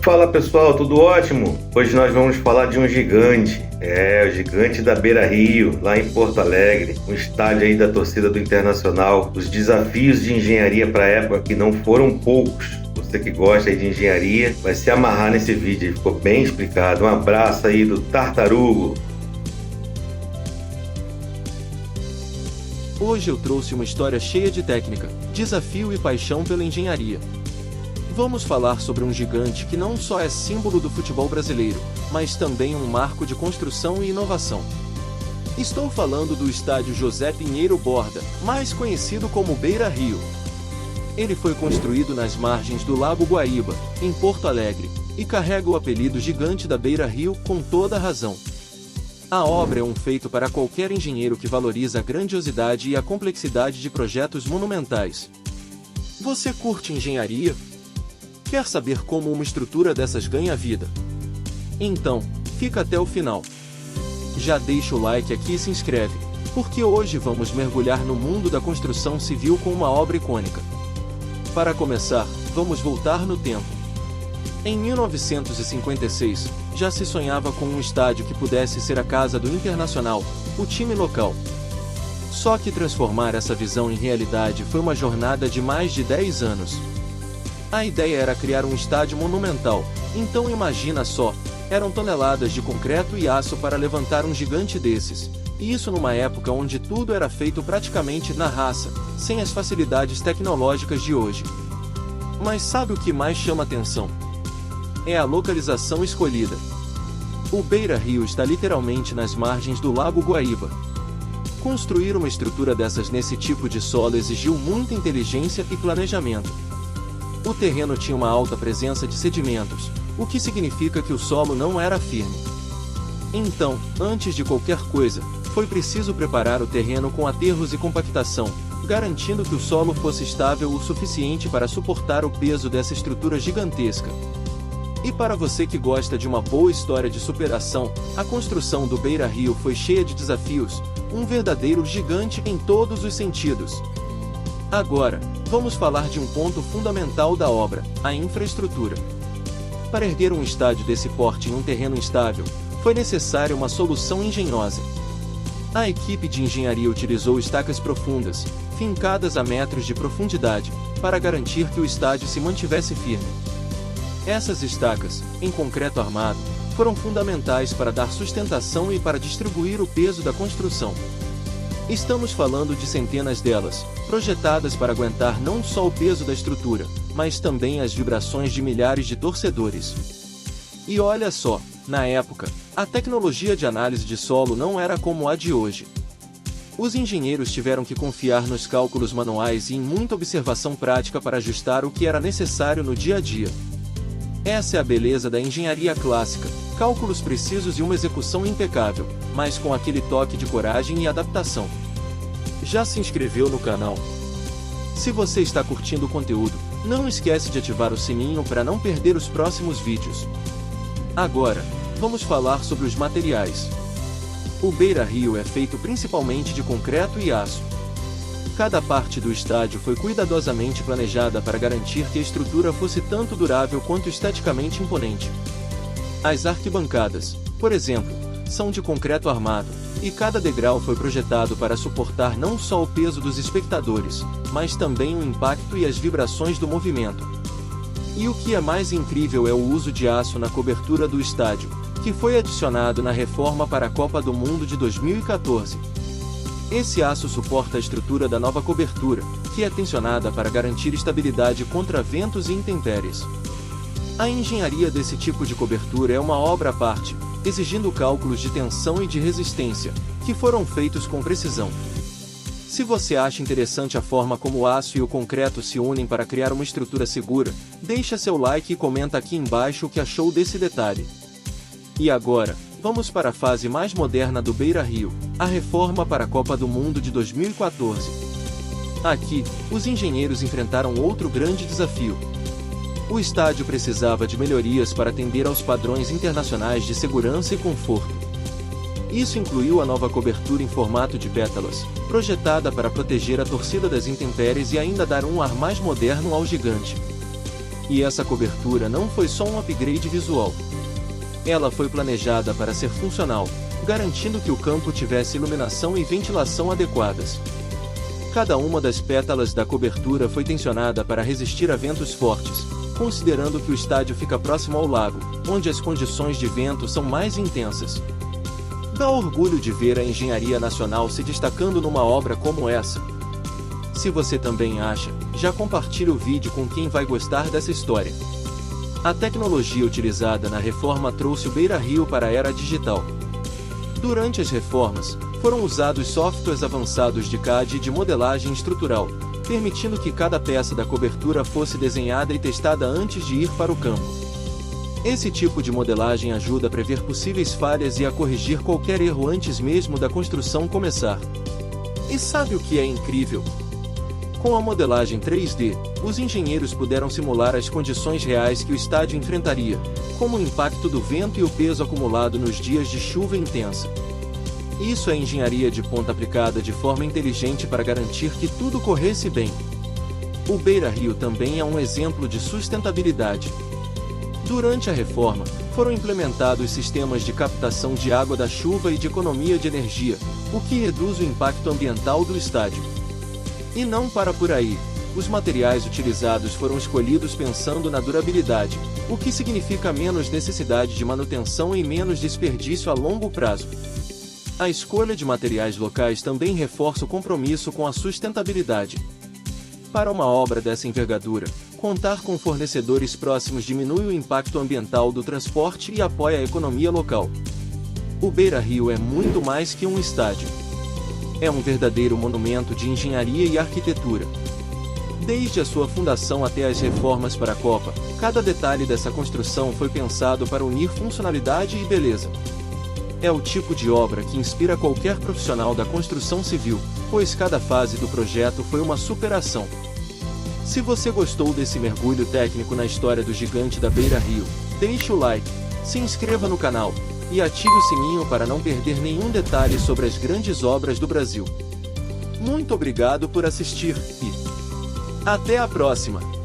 Fala pessoal, tudo ótimo? Hoje nós vamos falar de um gigante, o gigante da Beira-Rio, lá em Porto Alegre, um estádio aí da torcida do Internacional, os desafios de engenharia para a época que não foram poucos. Você que gosta aí de engenharia vai se amarrar nesse vídeo, aí ficou bem explicado. Um abraço aí do Tartarugo. Hoje eu trouxe uma história cheia de técnica, desafio e paixão pela engenharia. Vamos falar sobre um gigante que não só é símbolo do futebol brasileiro, mas também um marco de construção e inovação. Estou falando do estádio José Pinheiro Borda, mais conhecido como Beira-Rio. Ele foi construído nas margens do Lago Guaíba, em Porto Alegre, e carrega o apelido Gigante da Beira-Rio com toda a razão. A obra é um feito para qualquer engenheiro que valoriza a grandiosidade e a complexidade de projetos monumentais. Você curte engenharia? Quer saber como uma estrutura dessas ganha vida? Então, fica até o final. Já deixa o like aqui e se inscreve, porque hoje vamos mergulhar no mundo da construção civil com uma obra icônica. Para começar, vamos voltar no tempo. Em 1956, já se sonhava com um estádio que pudesse ser a casa do Internacional, o time local. Só que transformar essa visão em realidade foi uma jornada de mais de 10 anos. A ideia era criar um estádio monumental, então imagina só, eram toneladas de concreto e aço para levantar um gigante desses, e isso numa época onde tudo era feito praticamente na raça, sem as facilidades tecnológicas de hoje. Mas sabe o que mais chama atenção? É a localização escolhida. O Beira-Rio está literalmente nas margens do Lago Guaíba. Construir uma estrutura dessas nesse tipo de solo exigiu muita inteligência e planejamento. O terreno tinha uma alta presença de sedimentos, o que significa que o solo não era firme. Então, antes de qualquer coisa, foi preciso preparar o terreno com aterros e compactação, garantindo que o solo fosse estável o suficiente para suportar o peso dessa estrutura gigantesca. E para você que gosta de uma boa história de superação, a construção do Beira-Rio foi cheia de desafios, um verdadeiro gigante em todos os sentidos. Agora, vamos falar de um ponto fundamental da obra, a infraestrutura. Para erguer um estádio desse porte em um terreno instável, foi necessária uma solução engenhosa. A equipe de engenharia utilizou estacas profundas, fincadas a metros de profundidade, para garantir que o estádio se mantivesse firme. Essas estacas, em concreto armado, foram fundamentais para dar sustentação e para distribuir o peso da construção. Estamos falando de centenas delas, projetadas para aguentar não só o peso da estrutura, mas também as vibrações de milhares de torcedores. E olha só, na época, a tecnologia de análise de solo não era como a de hoje. Os engenheiros tiveram que confiar nos cálculos manuais e em muita observação prática para ajustar o que era necessário no dia a dia. Essa é a beleza da engenharia clássica, cálculos precisos e uma execução impecável, mas com aquele toque de coragem e adaptação. Já se inscreveu no canal? Se você está curtindo o conteúdo, não esquece de ativar o sininho para não perder os próximos vídeos. Agora, vamos falar sobre os materiais. O Beira-Rio é feito principalmente de concreto e aço. Cada parte do estádio foi cuidadosamente planejada para garantir que a estrutura fosse tanto durável quanto esteticamente imponente. As arquibancadas, por exemplo, são de concreto armado, e cada degrau foi projetado para suportar não só o peso dos espectadores, mas também o impacto e as vibrações do movimento. E o que é mais incrível é o uso de aço na cobertura do estádio, que foi adicionado na reforma para a Copa do Mundo de 2014. Esse aço suporta a estrutura da nova cobertura, que é tensionada para garantir estabilidade contra ventos e intempéries. A engenharia desse tipo de cobertura é uma obra à parte, exigindo cálculos de tensão e de resistência, que foram feitos com precisão. Se você acha interessante a forma como o aço e o concreto se unem para criar uma estrutura segura, deixa seu like e comenta aqui embaixo o que achou desse detalhe. E agora, vamos para a fase mais moderna do Beira-Rio, a reforma para a Copa do Mundo de 2014. Aqui, os engenheiros enfrentaram outro grande desafio. O estádio precisava de melhorias para atender aos padrões internacionais de segurança e conforto. Isso incluiu a nova cobertura em formato de pétalas, projetada para proteger a torcida das intempéries e ainda dar um ar mais moderno ao gigante. E essa cobertura não foi só um upgrade visual. Ela foi planejada para ser funcional, garantindo que o campo tivesse iluminação e ventilação adequadas. Cada uma das pétalas da cobertura foi tensionada para resistir a ventos fortes, considerando que o estádio fica próximo ao lago, onde as condições de vento são mais intensas. Dá orgulho de ver a engenharia nacional se destacando numa obra como essa. Se você também acha, já compartilhe o vídeo com quem vai gostar dessa história. A tecnologia utilizada na reforma trouxe o Beira-Rio para a era digital. Durante as reformas, foram usados softwares avançados de CAD e de modelagem estrutural, permitindo que cada peça da cobertura fosse desenhada e testada antes de ir para o campo. Esse tipo de modelagem ajuda a prever possíveis falhas e a corrigir qualquer erro antes mesmo da construção começar. E sabe o que é incrível? Com a modelagem 3D, os engenheiros puderam simular as condições reais que o estádio enfrentaria, como o impacto do vento e o peso acumulado nos dias de chuva intensa. Isso é engenharia de ponta aplicada de forma inteligente para garantir que tudo corresse bem. O Beira-Rio também é um exemplo de sustentabilidade. Durante a reforma, foram implementados sistemas de captação de água da chuva e de economia de energia, o que reduz o impacto ambiental do estádio. E não para por aí, os materiais utilizados foram escolhidos pensando na durabilidade, o que significa menos necessidade de manutenção e menos desperdício a longo prazo. A escolha de materiais locais também reforça o compromisso com a sustentabilidade. Para uma obra dessa envergadura, contar com fornecedores próximos diminui o impacto ambiental do transporte e apoia a economia local. O Beira-Rio é muito mais que um estádio. É um verdadeiro monumento de engenharia e arquitetura. Desde a sua fundação até as reformas para a Copa, cada detalhe dessa construção foi pensado para unir funcionalidade e beleza. É o tipo de obra que inspira qualquer profissional da construção civil, pois cada fase do projeto foi uma superação. Se você gostou desse mergulho técnico na história do gigante da Beira-Rio, deixe o like, se inscreva no canal e ative o sininho para não perder nenhum detalhe sobre as grandes obras do Brasil. Muito obrigado por assistir e até a próxima!